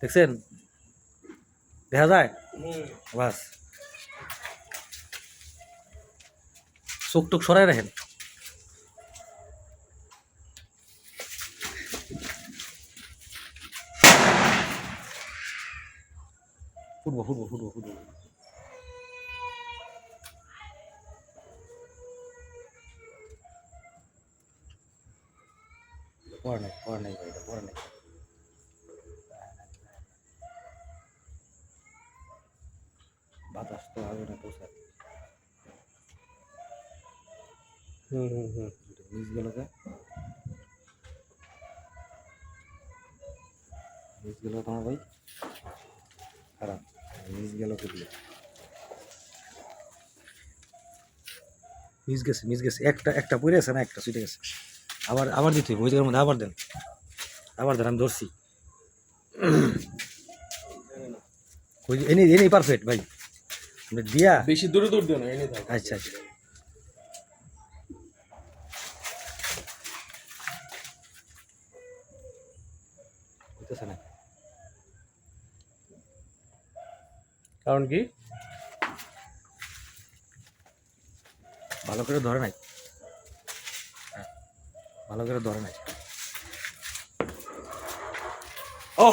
দেখছেন দেখা যায় বাস চোখ টোক সরাই রাখেন ফুটবো ফুটবো ফুটবো ফুটবো পড়া নাই ভাই পড়া নাই বাতাস তো হবে না পোষা মিস গেল তোমার ভাই খারাপ মিস গেল কে দিয়ে মিস গেছে একটা পড়ে আছে না একটা ছুটে গেছে আবার দিতে হবে ওই জায়গার মধ্যে আবার দেন আমি ধরছি ওই এনেই পারফেক্ট ভাই দিয়া বেশি দূরে দৌড় দিও না এনে দাও আচ্ছা হইতেছে না কারণ কি ভালো করে ধরে নাই ভালো করে ধরে নাই ও